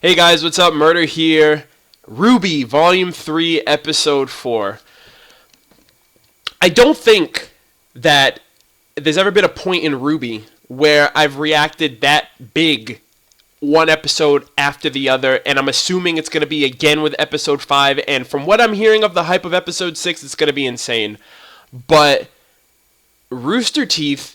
Hey guys, what's up? Murder here. RWBY, Volume 3, Episode 4. I don't think that there's ever been a point in RWBY where I've reacted that big one episode after the other, and I'm assuming it's going to be again with Episode 5, and from what I'm hearing of the hype of Episode 6, it's going to be insane. But Rooster Teeth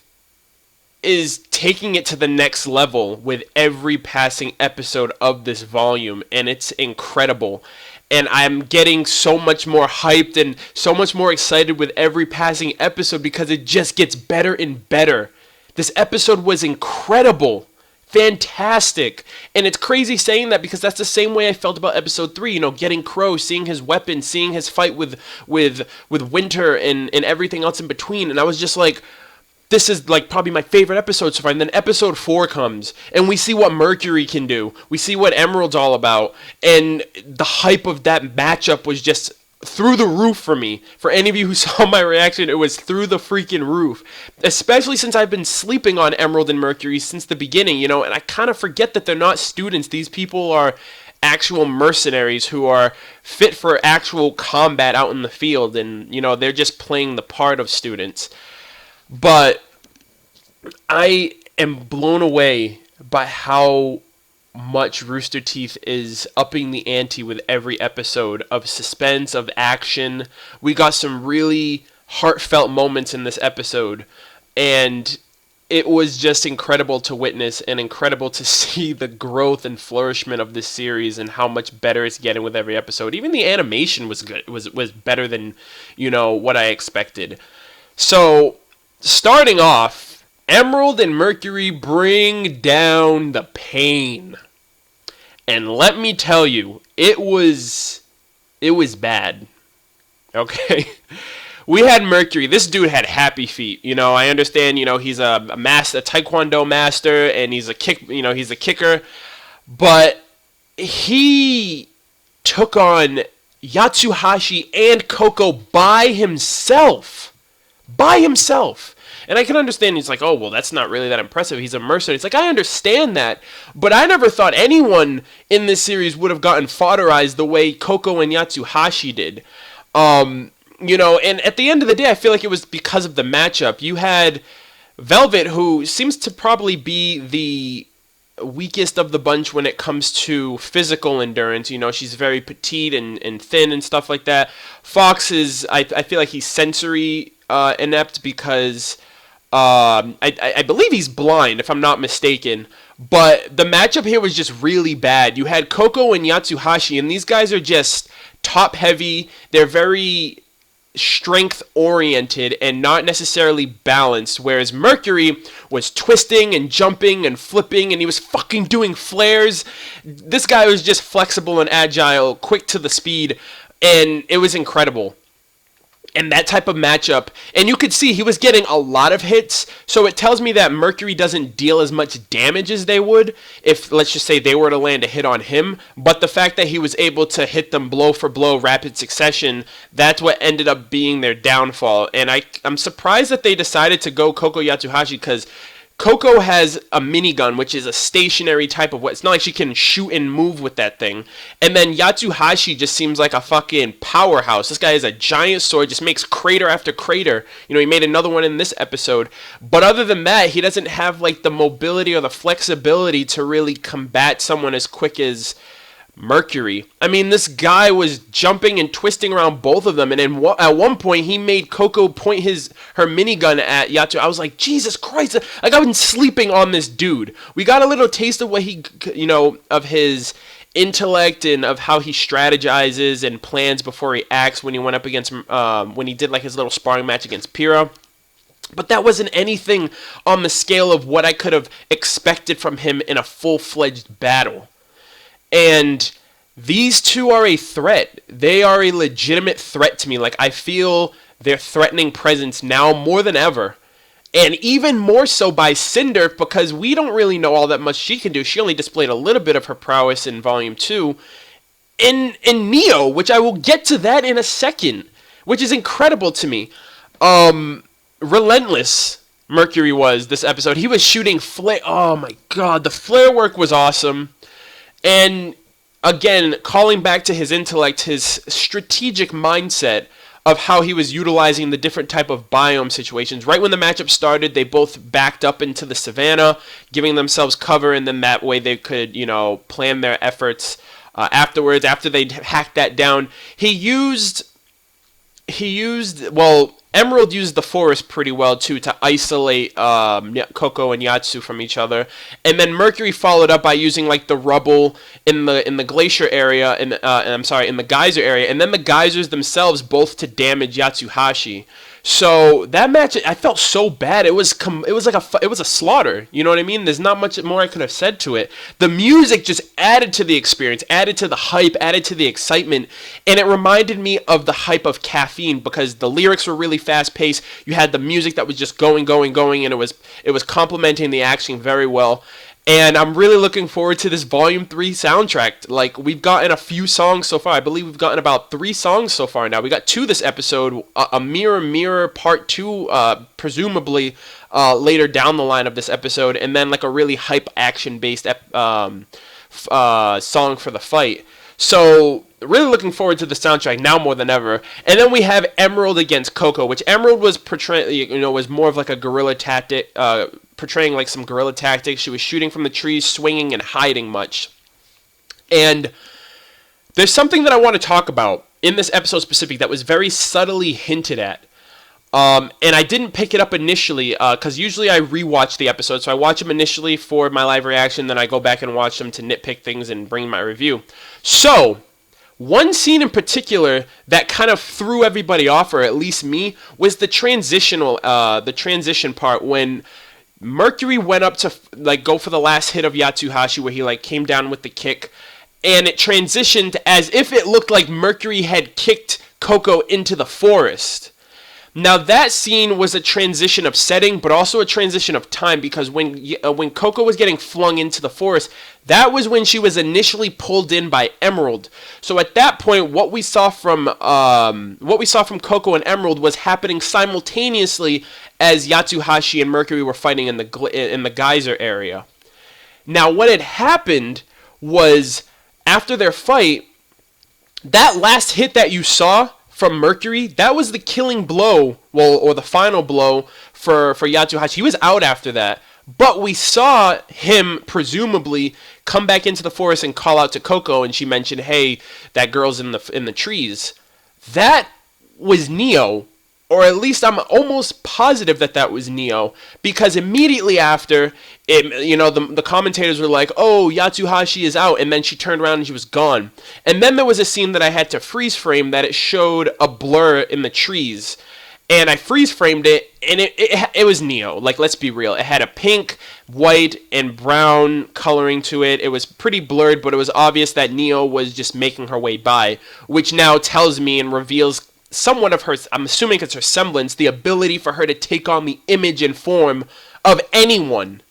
is taking it to the next level with every passing episode of this volume, and it's incredible. And I'm getting so much more hyped and so much more excited with every passing episode because it just gets better and better. This episode was incredible. Fantastic. And it's crazy saying that because that's the same way I felt about episode 3, getting Crow, seeing his weapon, seeing his fight with Winter and everything else in between. And I was just like, this is like probably my favorite episode so far. And then episode 4 comes and we see what Mercury can do. We see what Emerald's all about. And the hype of that matchup was just through the roof for me. For any of you who saw my reaction, it was through the freaking roof. Especially since I've been sleeping on Emerald and Mercury since the beginning, and I kind of forget that they're not students. These people are actual mercenaries who are fit for actual combat out in the field. And, they're just playing the part of students. But I am blown away by how much Rooster Teeth is upping the ante with every episode of suspense, of action. We got some really heartfelt moments in this episode, and it was just incredible to witness and incredible to see the growth and flourishment of this series and how much better it's getting with every episode. Even the animation was good. It was better than, what I expected. So, starting off, Emerald and Mercury bring down the pain. And let me tell you, it was bad. Okay? We had Mercury. This dude had happy feet. I understand, he's a taekwondo master and he's a kicker, but he took on Yatsuhashi and Coco by himself. And I can understand he's like, oh, well, that's not really that impressive. He's a mercenary. It's like, I understand that. But I never thought anyone in this series would have gotten fodderized the way Coco and Yatsuhashi did. And at the end of the day, I feel like it was because of the matchup. You had Velvet, who seems to probably be the weakest of the bunch when it comes to physical endurance. She's very petite and thin and stuff like that. Fox is, I feel like he's sensory inept because I believe he's blind, if I'm not mistaken. But the matchup here was just really bad. You had Coco and Yatsuhashi, and these guys are just top-heavy. They're very strength-oriented and not necessarily balanced, whereas Mercury was twisting and jumping and flipping, and he was fucking doing flares. This guy was just flexible and agile, quick to the speed, and it was incredible. And that type of matchup, and you could see he was getting a lot of hits, so it tells me that Mercury doesn't deal as much damage as they would if, let's just say, they were to land a hit on him. But the fact that he was able to hit them blow for blow, rapid succession, that's what ended up being their downfall. And I'm surprised that they decided to go Coco Yatsuhashi, because Coco has a minigun, which is a stationary type of weapon. It's not like she can shoot and move with that thing. And then Yatsuhashi just seems like a fucking powerhouse. This guy has a giant sword, just makes crater after crater. He made another one in this episode. But other than that, he doesn't have like the mobility or the flexibility to really combat someone as quick as Mercury. I mean, this guy was jumping and twisting around both of them, and at one point he made Coco point her minigun at Yatsu. I was like, Jesus Christ! Like, I've been sleeping on this dude. We got a little taste of what he, of his intellect and of how he strategizes and plans before he acts when he went up against, when he did like his little sparring match against Pyrrha. But that wasn't anything on the scale of what I could have expected from him in a full-fledged battle. And these two are a threat. They are a legitimate threat to me. Like, I feel their threatening presence now more than ever. And even more so by Cinder, because we don't really know all that much she can do. She only displayed a little bit of her prowess in Volume 2. In Neo, which I will get to that in a second, which is incredible to me. Relentless Mercury was this episode. He was shooting flare. Oh my god, the flare work was awesome. And again, calling back to his intellect, his strategic mindset of how he was utilizing the different type of biome situations. Right when the matchup started, they both backed up into the savannah, giving themselves cover, and then that way they could, plan their efforts afterwards. After they hacked that down, Emerald used the forest pretty well too to isolate Coco and Yatsu from each other, and then Mercury followed up by using like the rubble in the glacier area, in the geyser area, and then the geysers themselves both to damage Yatsuhashi. So that match, I felt so bad. It was a slaughter. You know what I mean? There's not much more I could have said to it. The music just added to the experience, added to the hype, added to the excitement, and it reminded me of the hype of Caffeine because the lyrics were really fast paced. You had the music that was just going, and it was complementing the action very well. And I'm really looking forward to this Volume 3 soundtrack. Like, we've gotten a few songs so far. I believe we've gotten about 3 songs so far now. We got 2 this episode. A Mirror Part 2, presumably later down the line of this episode. And then, like, a really hype action-based song for the fight. So, really looking forward to the soundtrack now more than ever. And then we have Emerald against Coco, which Emerald was portraying, was more of like a guerrilla tactic, portraying like some guerrilla tactics. She was shooting from the trees, swinging, and hiding much. And there's something that I want to talk about in this episode specific that was very subtly hinted at. And I didn't pick it up initially, because usually I rewatch the episodes. So I watch them initially for my live reaction, then I go back and watch them to nitpick things and bring my review. So, one scene in particular that kind of threw everybody off, or at least me, was the transition part when Mercury went up to like go for the last hit of Yatsuhashi, where he like came down with the kick, and it transitioned as if it looked like Mercury had kicked Coco into the forest. Now that scene was a transition of setting, but also a transition of time, because when Coco was getting flung into the forest, that was when she was initially pulled in by Emerald. So at that point, what we saw from Coco and Emerald was happening simultaneously as Yatsuhashi and Mercury were fighting in the geyser area. Now, what had happened was after their fight, that last hit that you saw from Mercury, that was the killing blow, or the final blow for Yatsuhashi. He was out after that, but we saw him presumably come back into the forest and call out to Coco, and she mentioned, "Hey, that girl's in the trees." That was Neo, or at least I'm almost positive that was Neo, because immediately after, the commentators were like, "Oh, Yatsuhashi is out," and then she turned around and she was gone. And then there was a scene that I had to freeze frame that it showed a blur in the trees, and I freeze framed it, and it was Neo. Like, let's be real, it had a pink, white, and brown coloring to it. It was pretty blurred, but it was obvious that Neo was just making her way by, which now tells me and reveals somewhat of her, I'm assuming it's her semblance, the ability for her to take on the image and form of anyone.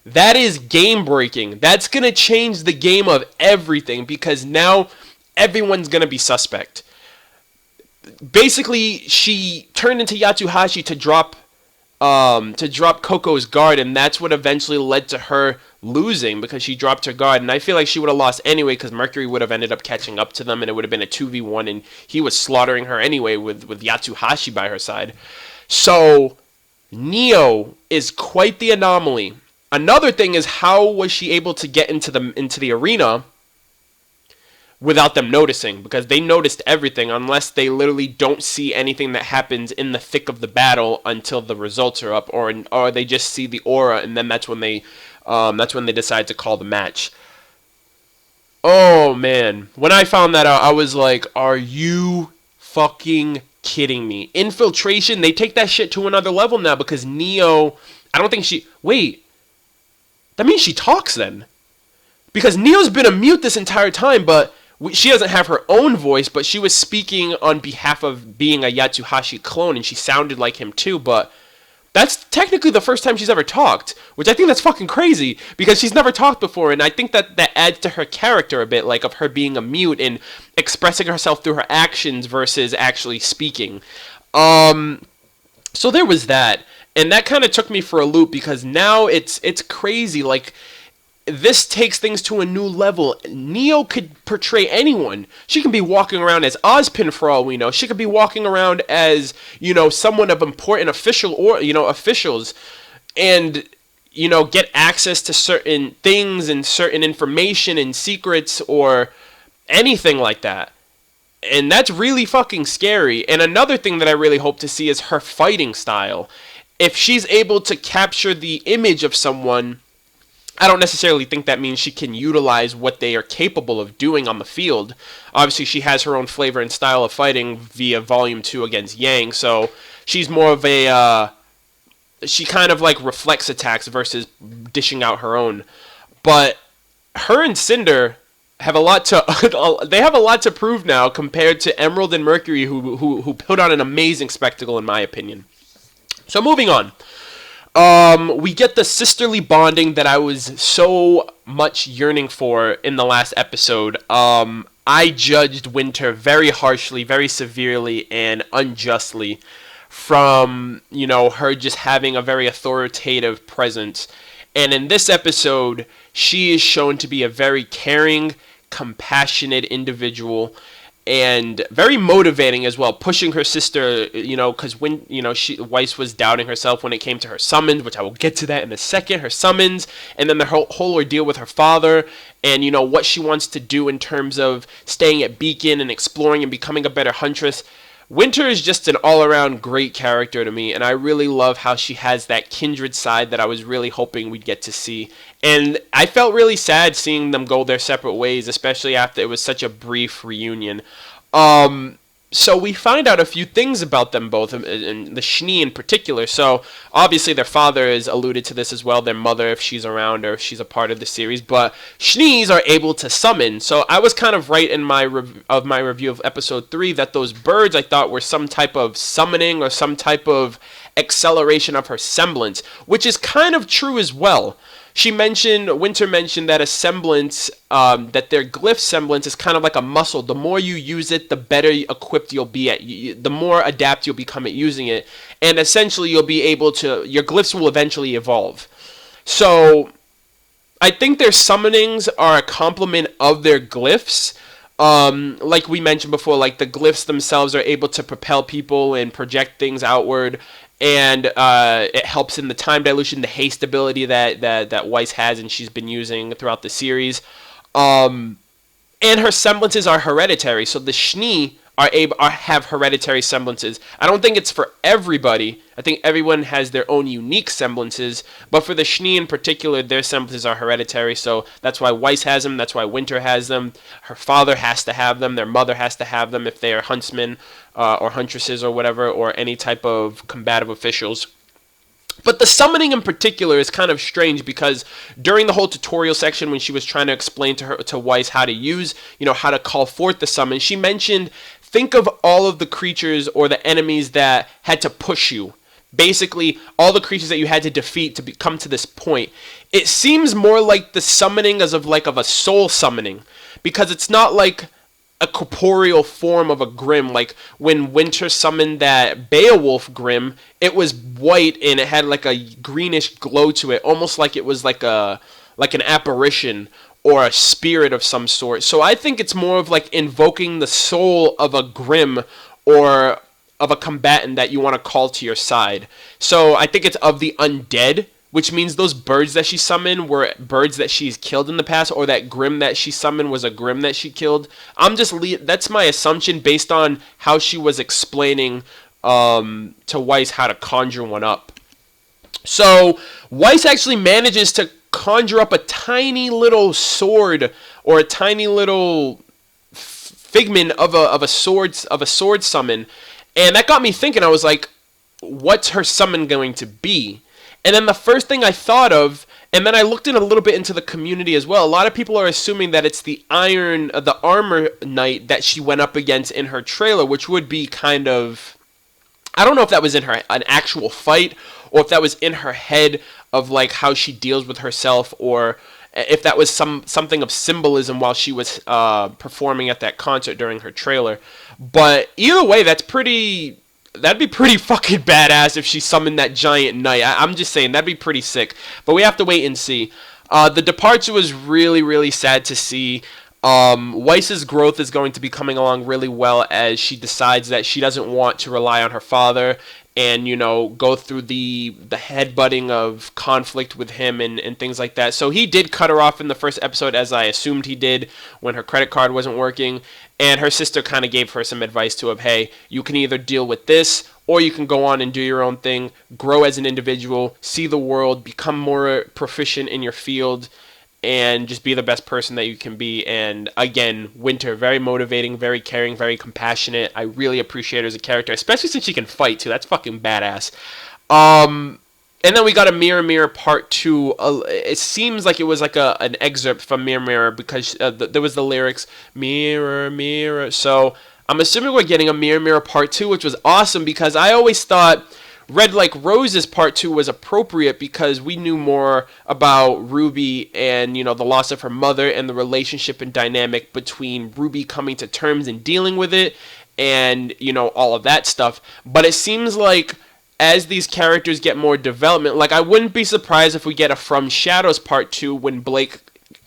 That is game breaking. That's going to change the game of everything, because now everyone's going to be suspect. Basically, she turned into Yatsuhashi to drop Coco's guard, and that's what eventually led to her losing, because she dropped her guard. And I feel like she would have lost anyway, because Mercury would have ended up catching up to them, and it would have been a 2v1, and he was slaughtering her anyway with Yatsuhashi by her side. So Neo is quite the anomaly. Another thing is, how was she able to get into the arena without them noticing? Because they noticed everything, unless they literally don't see anything that happens in the thick of the battle until the results are up, or they just see the aura, and then that's when they decide to call the match. Oh man, when I found that out, I was like, "Are you fucking kidding me?" Infiltration, they take that shit to another level now, because Neo, I don't think wait, that means she talks then, because Neo's been a mute this entire time, but she doesn't have her own voice, but she was speaking on behalf of being a Yatsuhashi clone, and she sounded like him too, but that's technically the first time she's ever talked, which I think that's fucking crazy, because she's never talked before, and I think that adds to her character a bit, like of her being a mute and expressing herself through her actions versus actually speaking. So there was that, and that kind of took me for a loop, because now it's crazy, like, this takes things to a new level. Neo could portray anyone. She can be walking around as Ozpin for all we know. She could be walking around as, someone of important official or, officials, and, get access to certain things and certain information and secrets or anything like that. And that's really fucking scary. And another thing that I really hope to see is her fighting style. If she's able to capture the image of someone, I don't necessarily think that means she can utilize what they are capable of doing on the field. Obviously, she has her own flavor and style of fighting via Volume 2 against Yang, so she's more of a... she kind of like reflects attacks versus dishing out her own. But her and Cinder have a lot to... they have a lot to prove now compared to Emerald and Mercury, who put on an amazing spectacle, in my opinion. So moving on. We get the sisterly bonding that I was so much yearning for in the last episode. I judged Winter very harshly, very severely, and unjustly from, her just having a very authoritative presence. And in this episode, she is shown to be a very caring, compassionate individual, and very motivating as well, pushing her sister, because when, Weiss was doubting herself when it came to her summons, which I will get to that in a second, her summons, and then the whole ordeal with her father, and, what she wants to do in terms of staying at Beacon and exploring and becoming a better huntress. Winter is just an all-around great character to me, and I really love how she has that kindred side that I was really hoping we'd get to see. And I felt really sad seeing them go their separate ways, especially after it was such a brief reunion. So we find out a few things about them both, and the Schnee in particular. So obviously their father is alluded to this as well, their mother if she's around or if she's a part of the series. But Schnees are able to summon. So I was kind of right in my review of episode 3 that those birds I thought were some type of summoning or some type of acceleration of her semblance, which is kind of true as well. Winter mentioned that a semblance, that their glyph semblance is kind of like a muscle. The more you use it, the better equipped you'll be the more adept you'll become at using it. And essentially your glyphs will eventually evolve. So I think their summonings are a complement of their glyphs. Like we mentioned before, like the glyphs themselves are able to propel people and project things outward. And it helps in the time dilution, the haste ability that Weiss has and she's been using throughout the series. And her semblances are hereditary, so the Schnee have hereditary semblances. I don't think it's for everybody. I think everyone has their own unique semblances, but for the Schnee in particular, their semblances are hereditary, so that's why Weiss has them, that's why Winter has them, her father has to have them, their mother has to have them if they are huntsmen or huntresses or whatever, or any type of combative officials. But the summoning in particular is kind of strange because during the whole tutorial section when she was trying to explain to Weiss how to use, how to call forth the summon, she mentioned, think of all of the creatures or the enemies that had to push you. Basically, all the creatures that you had to defeat to come to this point. It seems more like the summoning as of a soul summoning, because it's not like a corporeal form of a Grimm. Like when Winter summoned that Beowulf Grimm, it was white and it had like a greenish glow to it, almost like it was like an apparition or a spirit of some sort. So I think it's more of like invoking the soul of a Grimm or of a combatant that you want to call to your side. So I think it's of the undead, which means those birds that she summoned were birds that she's killed in the past, or that Grimm that she summoned was a Grimm that she killed. That's my assumption based on how she was explaining to Weiss how to conjure one up. So Weiss actually manages to conjure up a tiny little sword or a tiny little figment of a sword summon. And that got me thinking. I was like, what's her summon going to be? And then the first thing I thought of, and then I looked in a little bit into the community as well, a lot of people are assuming that it's the armor knight that she went up against in her trailer, which would be kind of, I don't know if that was in an actual fight, or if that was in her head of like how she deals with herself, or if that was something of symbolism while she was performing at that concert during her trailer. But either way, that'd be pretty fucking badass if she summoned that giant knight. I'm just saying, that'd be pretty sick. But we have to wait and see. The departure was really, really sad to see. Weiss's growth is going to be coming along really well as she decides that she doesn't want to rely on her father and, go through the headbutting of conflict with him and things like that. So he did cut her off in the first episode, as I assumed he did, when her credit card wasn't working. And her sister kind of gave her some advice to him, hey, you can either deal with this or you can go on and do your own thing, grow as an individual, see the world, become more proficient in your field, and just be the best person that you can be. And again, Winter, very motivating, very caring, very compassionate. I really appreciate her as a character, especially since she can fight too. That's fucking badass. And then we got a Mirror Mirror Part 2. It seems like it was like an excerpt from Mirror Mirror because there was the lyrics, Mirror, Mirror. So I'm assuming we're getting a Mirror Mirror Part 2, which was awesome because I always thought Red Like Rose's Part 2 was appropriate because we knew more about Ruby and, the loss of her mother and the relationship and dynamic between Ruby coming to terms and dealing with it and, all of that stuff. But it seems like as these characters get more development, like I wouldn't be surprised if we get a From Shadows Part 2 when Blake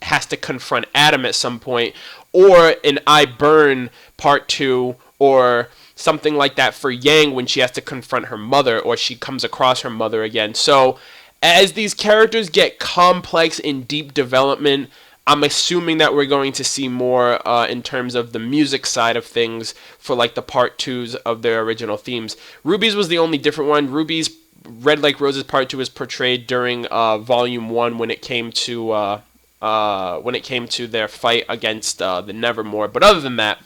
has to confront Adam at some point, or an I Burn Part 2, or something like that for Yang when she has to confront her mother, or she comes across her mother again. So as these characters get complex in deep development, I'm assuming that we're going to see more in terms of the music side of things for like the part 2s of their original themes. Ruby's was the only different one. Ruby's Red Like Rose's Part 2 was portrayed during Volume 1 when it came to their fight against the Nevermore. But other than that,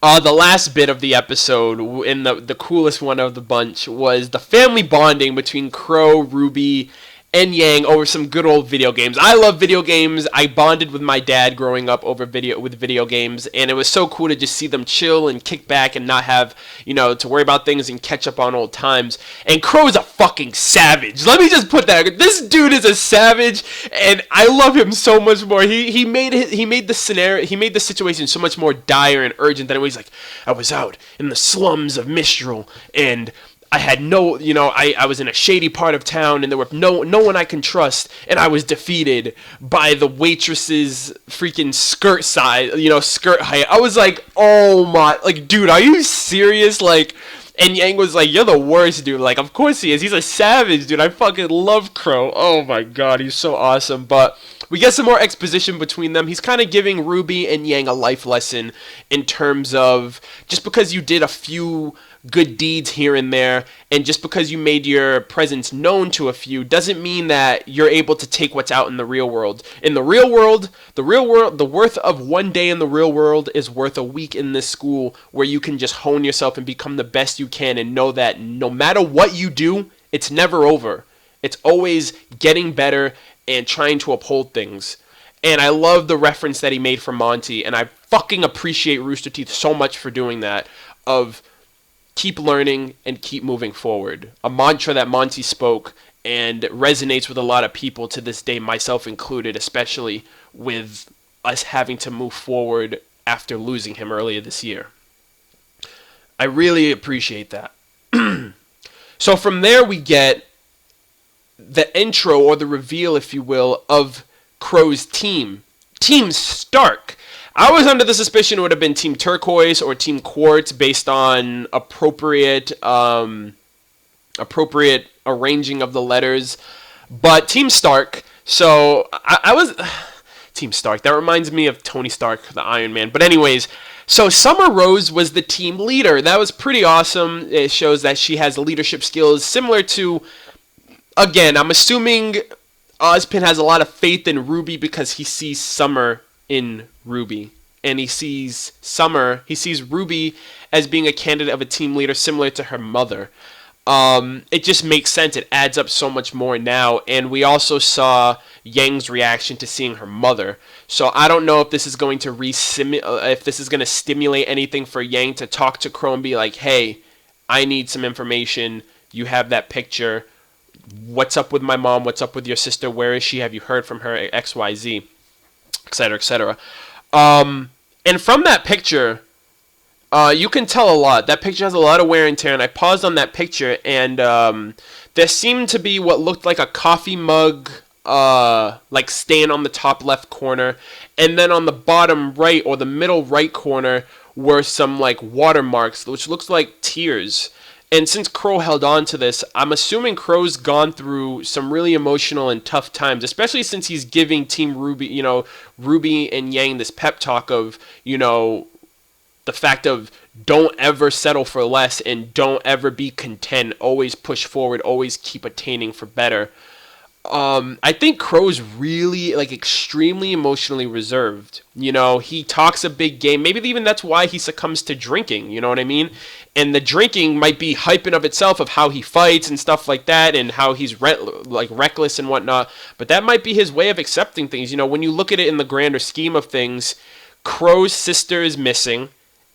the last bit of the episode, and the coolest one of the bunch, was the family bonding between Crow, Ruby, and Yang over some good old video games. I love video games. I bonded with my dad growing up with video games, and it was so cool to just see them chill and kick back and not have, to worry about things and catch up on old times. And Crow's a fucking savage. Let me just put that. This dude is a savage, and I love him so much more. He made the situation so much more dire and urgent than it was. Like, I was out in the slums of Mistral, and I had I was in a shady part of town, and there were no one I can trust, and I was defeated by the waitress's freaking skirt size, skirt height. I was like, oh my, like, dude, are you serious? Like, and Yang was like, you're the worst, dude. Like, of course he is. He's a savage, dude. I fucking love Crow. Oh my god, he's so awesome. But we get some more exposition between them. He's kind of giving Ruby and Yang a life lesson in terms of just because you did a few good deeds here and there, and just because you made your presence known to a few doesn't mean that you're able to take what's out in the real world. In the real world, the worth of one day in the real world is worth a week in this school, where you can just hone yourself and become the best you can and know that no matter what you do, it's never over. It's always getting better and trying to uphold things. And I love the reference that he made for Monty, and I fucking appreciate Rooster Teeth so much for doing that, of keep learning and keep moving forward. A mantra that Monty spoke and resonates with a lot of people to this day, myself included, especially with us having to move forward after losing him earlier this year. I really appreciate that. So from there we get the intro, or the reveal, if you will, of Crow's team. Team Stark. I was under the suspicion it would have been Team Turquoise or Team Quartz based on appropriate arranging of the letters. But Team Stark, so I was... Team Stark, that reminds me of Tony Stark, the Iron Man. But anyways, so Summer Rose was the team leader. That was pretty awesome. It shows that she has leadership skills similar to... Again, I'm assuming Ozpin has a lot of faith in Ruby because he sees Summer in Ruby, and he sees Ruby as being a candidate of a team leader similar to her mother. It just makes sense. It adds up so much more now, and we also saw Yang's reaction to seeing her mother. So I don't know if this is going to stimulate anything for Yang to talk to Crow and be like, "Hey, I need some information. You have that picture. What's up with my mom? What's up with your sister? Where is she? Have you heard from her? XYZ." Etc., etc. And from that picture, you can tell a lot. That picture has a lot of wear and tear, and I paused on that picture, and there seemed to be what looked like a coffee mug like stand on the top left corner, and then on the bottom right or the middle right corner were some like watermarks, which looks like tears. And since Crow held on to this, I'm assuming Crow's gone through some really emotional and tough times, especially since he's giving Team RWBY, RWBY and Yang this pep talk of, the fact of don't ever settle for less and don't ever be content. Always push forward, always keep attaining for better. I think Crow's really like extremely emotionally reserved. He talks a big game. Maybe even that's why he succumbs to drinking. You know what I mean? And the drinking might be hype in of itself of how he fights and stuff like that, and how he's reckless and whatnot. But that might be his way of accepting things. When you look at it in the grander scheme of things, Crow's sister is missing.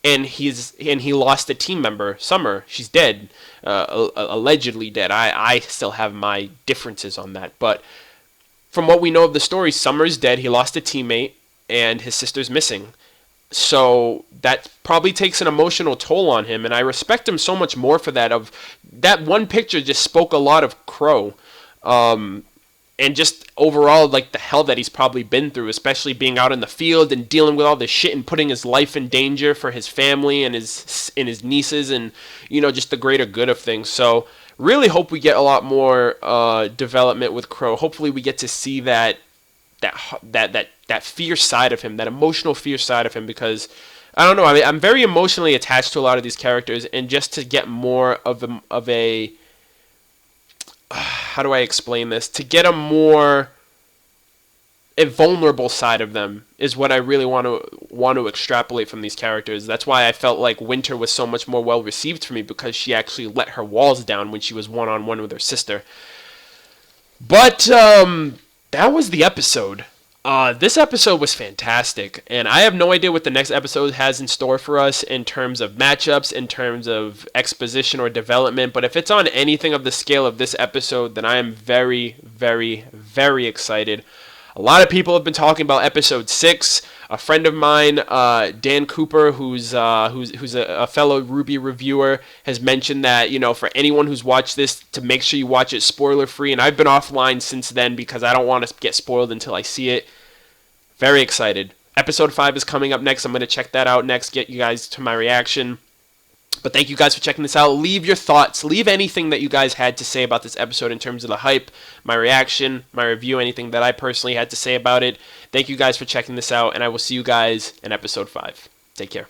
And he lost a team member, Summer. She's dead, allegedly dead. I still have my differences on that. But from what we know of the story, Summer's dead. He lost a teammate, and his sister's missing. So that probably takes an emotional toll on him, and I respect him so much more for that. Of that one picture just spoke a lot of Crow. And just overall, like, the hell that he's probably been through, especially being out in the field and dealing with all this shit and putting his life in danger for his family and his nieces and, just the greater good of things. So really hope we get a lot more development with Crow. Hopefully we get to see that fierce side of him, that emotional fierce side of him, because I don't know. I mean, I'm very emotionally attached to a lot of these characters, and just to get more of a how do I explain this? To get a vulnerable side of them is what I really want to extrapolate from these characters. That's why I felt like Winter was so much more well received for me, because she actually let her walls down when she was one-on-one with her sister. But that was the episode. This episode was fantastic, and I have no idea what the next episode has in store for us in terms of matchups, in terms of exposition or development, but if it's on anything of the scale of this episode, then I am very, very, very excited. A lot of people have been talking about episode 6. A friend of mine, Dan Cooper, who's a fellow RWBY reviewer, has mentioned that, for anyone who's watched this, to make sure you watch it spoiler-free, and I've been offline since then because I don't want to get spoiled until I see it. Very excited. Episode 5 is coming up next. I'm going to check that out next, get you guys to my reaction. But thank you guys for checking this out. Leave your thoughts. Leave anything that you guys had to say about this episode in terms of the hype, my reaction, my review, anything that I personally had to say about it. Thank you guys for checking this out, and I will see you guys in episode 5. Take care.